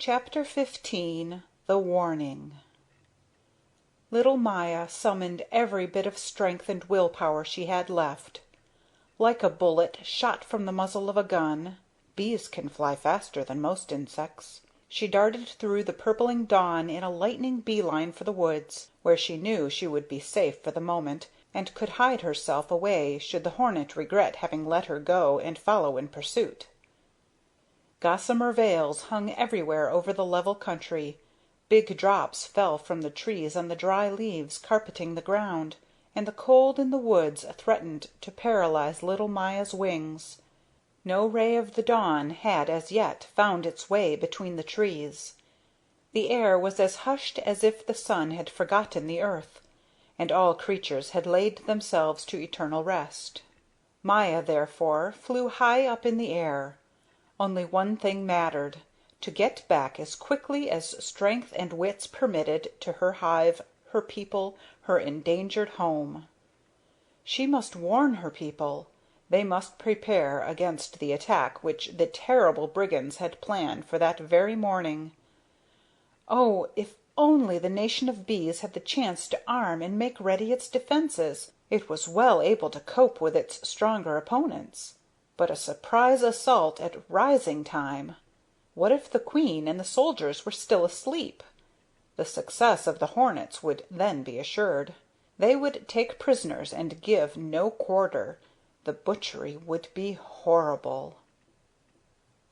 Chapter 15. The Warning. Little Maya summoned every bit of strength and will power she had left. Like a bullet shot from the muzzle of a gun bees can fly faster than most insects she darted through the purpling dawn in a lightning bee-line for the woods, where she knew she would be safe for the moment, and could hide herself away should the hornet regret having let her go and follow in pursuit. Gossamer veils hung everywhere over the level country. Big drops fell from the trees on the dry leaves carpeting the ground, and the cold in the woods threatened to paralyze little Maya's wings. No ray of the dawn had as yet found its way between the trees. The air was as hushed as if the sun had forgotten the earth, and all creatures had laid themselves to eternal rest. Maya, therefore, flew high up in the air. Only one thing mattered: to get back as quickly as strength and wits permitted to her hive, her people, her endangered home. She must warn her people. They must prepare against the attack which the terrible brigands had planned for that very morning. Oh, if only the nation of bees had the chance to arm and make ready its defenses, it was well able to cope with its stronger opponents. But a surprise assault at rising time! What if the queen and the soldiers were still asleep? The success of the hornets would then be assured. They would take prisoners and give no quarter. The butchery would be horrible.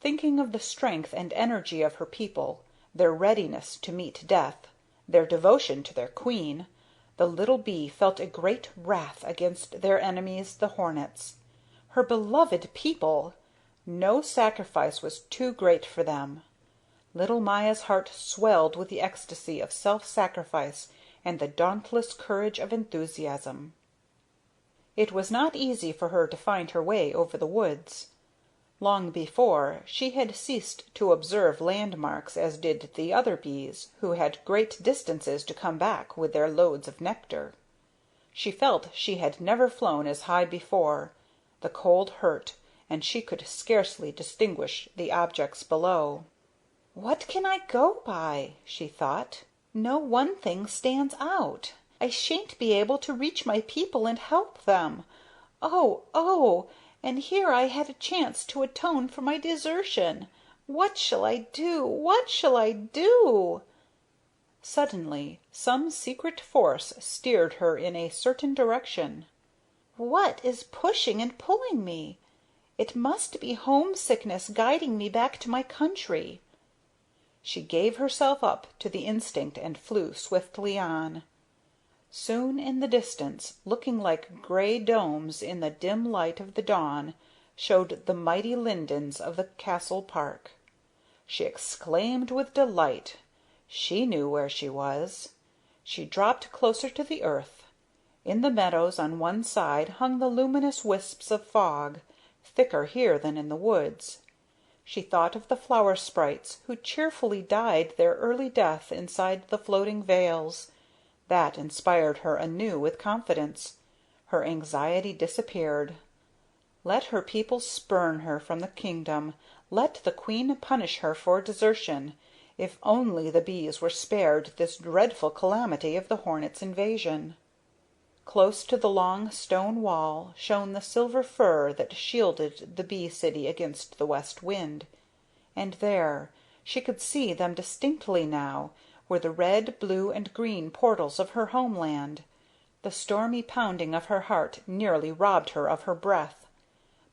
Thinking of the strength and energy of her people, their readiness to meet death, their devotion to their queen, the little bee felt a great wrath against their enemies, the hornets. Her beloved people! No sacrifice was too great for them. Little Maya's heart swelled with the ecstasy of self-sacrifice and the dauntless courage of enthusiasm. It was not easy for her to find her way over the woods. Long before, she had ceased to observe landmarks as did the other bees, who had great distances to come back with their loads of nectar. She felt she had never flown as high before. The cold hurt, and she could scarcely distinguish the objects below. "What can I go by?" she thought. "No one thing stands out. I shan't be able to reach my people and help them. Oh, oh! And here I had a chance to atone for my desertion. What shall I do? What shall I do?" Suddenly some secret force steered her in a certain direction. What is pushing and pulling me? It must be homesickness guiding me back to my country. She gave herself up to the instinct and flew swiftly on. Soon in the distance, looking like gray domes in the dim light of the dawn, showed the mighty lindens of the castle park. She exclaimed with delight. She knew where she was. She dropped closer to the earth. In the meadows on one side hung the luminous wisps of fog, thicker here than in the woods. She thought of the flower sprites who cheerfully died their early death inside the floating veils. That inspired her anew with confidence. Her anxiety disappeared. Let her people spurn her from the kingdom. Let the queen punish her for desertion. If only the bees were spared this dreadful calamity of the hornets' invasion. Close to the long stone wall shone the silver fir that shielded the bee city against the west wind. And there, she could see them distinctly now, were the red, blue, and green portals of her homeland. The stormy pounding of her heart nearly robbed her of her breath.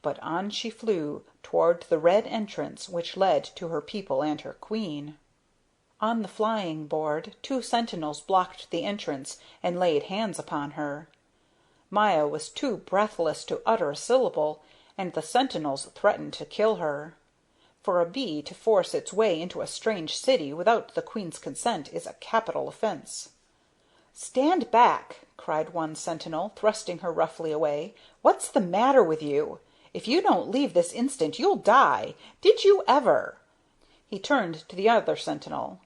But on she flew toward the red entrance which led to her people and her queen. On the flying board 2 sentinels blocked the entrance and laid hands upon her. Maya was too breathless to utter a syllable, and the sentinels threatened to kill her. For a bee to force its way into a strange city without the queen's consent is a capital offense. "Stand back!" cried one sentinel, thrusting her roughly away. "What's the matter with you? If you don't leave this instant you'll die. Did you ever?" He turned to the other sentinel.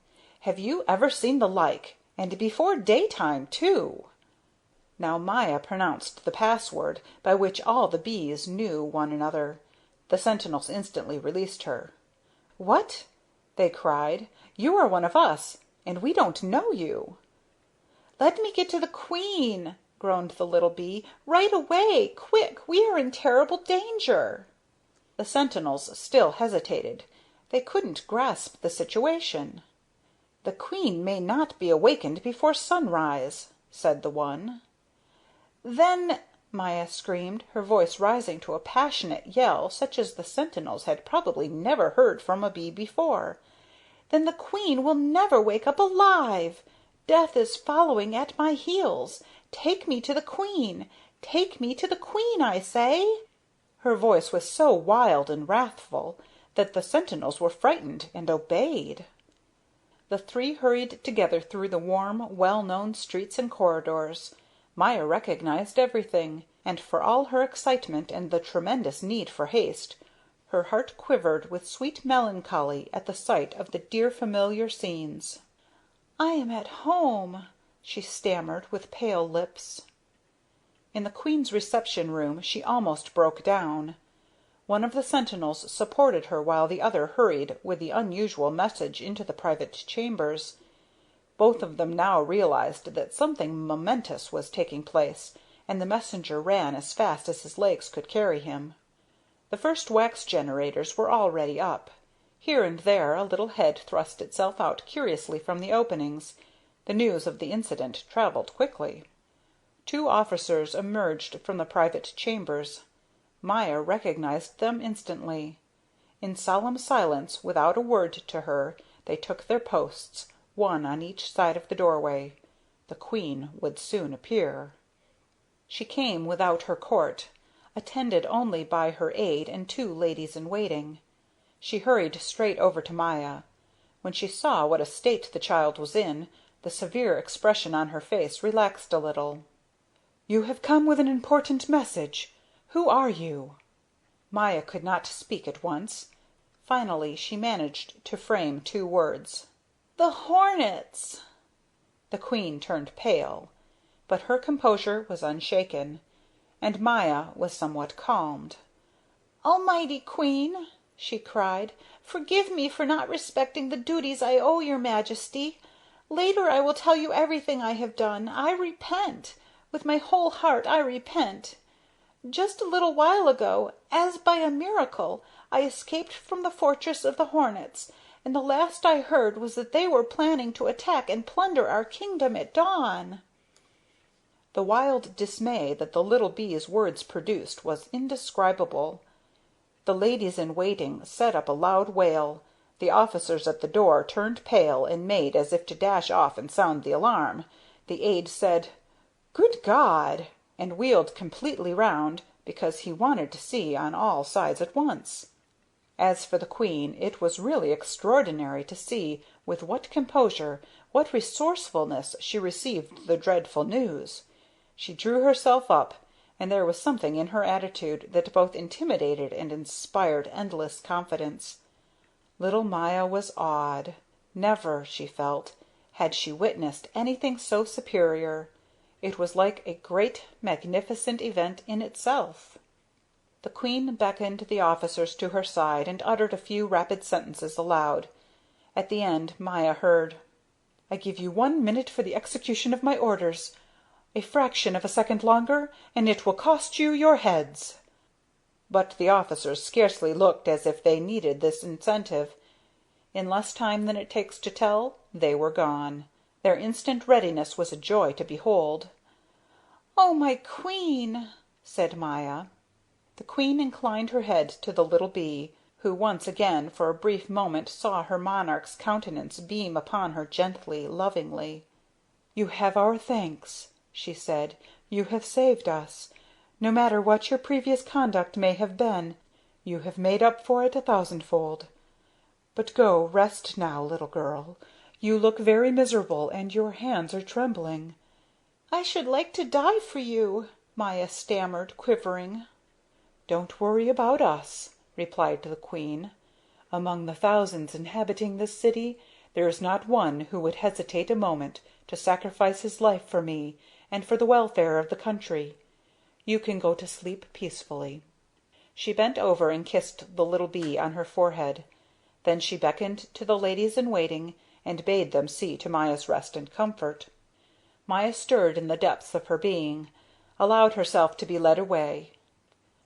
"Have you ever seen the like? And before daytime, too!" Now Maya pronounced the password by which all the bees knew one another. The sentinels instantly released her. "What? they cried. "You are one of us, and we don't know you." "Let me get to the queen," groaned the little bee. "Right away! Quick! We are in terrible danger!" The sentinels still hesitated. They couldn't grasp the situation. "The queen may not be awakened before sunrise," said the one. "Then," Maya screamed, her voice rising to a passionate yell such as the sentinels had probably never heard from a bee before, "then the queen will never wake up alive! Death is following at my heels! Take me to the queen! Take me to the queen, I say!" Her voice was so wild and wrathful that the sentinels were frightened and obeyed. The three hurried together through the warm, well-known streets and corridors. Maya recognized everything, and for all her excitement and the tremendous need for haste, her heart quivered with sweet melancholy at the sight of the dear familiar scenes. "I am at home," she stammered with pale lips. In the queen's reception room she almost broke down. One of the sentinels supported her while the other hurried with the unusual message into the private chambers. Both of them now realized that something momentous was taking place, and the messenger ran as fast as his legs could carry him. The first wax generators were already up. Here and there a little head thrust itself out curiously from the openings. The news of the incident traveled quickly. Two officers emerged from the private chambers. Maya recognized them instantly. In solemn silence, without a word to her, they took their posts, one on each side of the doorway. The queen would soon appear. She came without her court, attended only by her aide and two ladies in waiting. She hurried straight over to Maya. When she saw what a state the child was in, the severe expression on her face relaxed a little. "You have come with an important message. Who are you?" Maya could not speak at once. Finally she managed to frame two words. "The hornets!" The queen turned pale, but her composure was unshaken, and Maya was somewhat calmed. "Almighty Queen," she cried, "forgive me for not respecting the duties I owe your Majesty. Later I will tell you everything I have done. I repent. With my whole heart I repent. Just a little while ago, as by a miracle, I escaped from the fortress of the hornets, and the last I heard was that they were planning to attack and plunder our kingdom at dawn." The wild dismay that the little bee's words produced was indescribable. The ladies in waiting set up a loud wail. The officers at the door turned pale and made as if to dash off and sound the alarm. The aide said, "Good God!" and wheeled completely round, because he wanted to see on all sides at once. As for the queen, it was really extraordinary to see with what composure, what resourcefulness she received the dreadful news. She drew herself up, and there was something in her attitude that both intimidated and inspired endless confidence. Little Maya was awed. Never, she felt, had she witnessed anything so superior. It was like a great, magnificent event in itself. The queen beckoned the officers to her side and uttered a few rapid sentences aloud. At the end Maya heard: "I give you 1 minute for the execution of my orders. A fraction of a second longer, and it will cost you your heads." But the officers scarcely looked as if they needed this incentive. In less time than it takes to tell, they were gone. Their instant readiness was a joy to behold. "Oh, my queen!" said Maya. The queen inclined her head to the little bee, who once again for a brief moment saw her monarch's countenance beam upon her gently, lovingly. "You have our thanks," she said. "You have saved us. No matter what your previous conduct may have been, you have made up for it 1,000-fold. But go, rest now, little girl. You look very miserable, and your hands are trembling." "I should like to die for you," Maya stammered, quivering. "Don't worry about us," replied the queen. "Among the thousands inhabiting this city, there is not one who would hesitate a moment to sacrifice his life for me and for the welfare of the country. You can go to sleep peacefully." She bent over and kissed the little bee on her forehead. Then she beckoned to the ladies in waiting and bade them see to Maya's rest and comfort. Maya stirred in the depths of her being, allowed herself to be led away.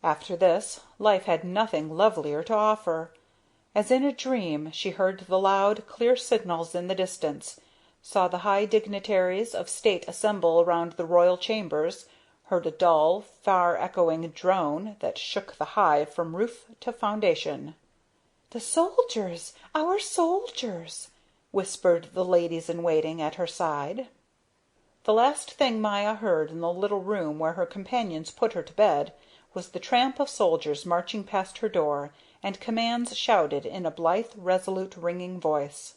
After this, life had nothing lovelier to offer. As in a dream she heard the loud, clear signals in the distance, saw the high dignitaries of state assemble around the royal chambers, heard a dull, far-echoing drone that shook the hive from roof to foundation. "The soldiers! Our soldiers!" whispered the ladies in waiting at her side. The last thing Maya heard in the little room where her companions put her to bed was the tramp of soldiers marching past her door, and commands shouted in a blithe, resolute, ringing voice.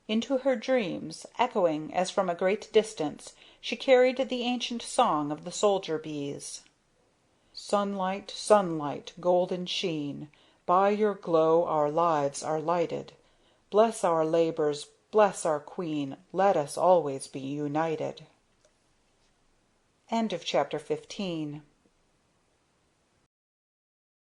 Into her dreams, echoing as from a great distance, she carried the ancient song of the soldier bees: "Sunlight, sunlight, golden sheen, by your glow our lives are lighted. Bless our labors, bless our queen, let us always be united." Chapter 15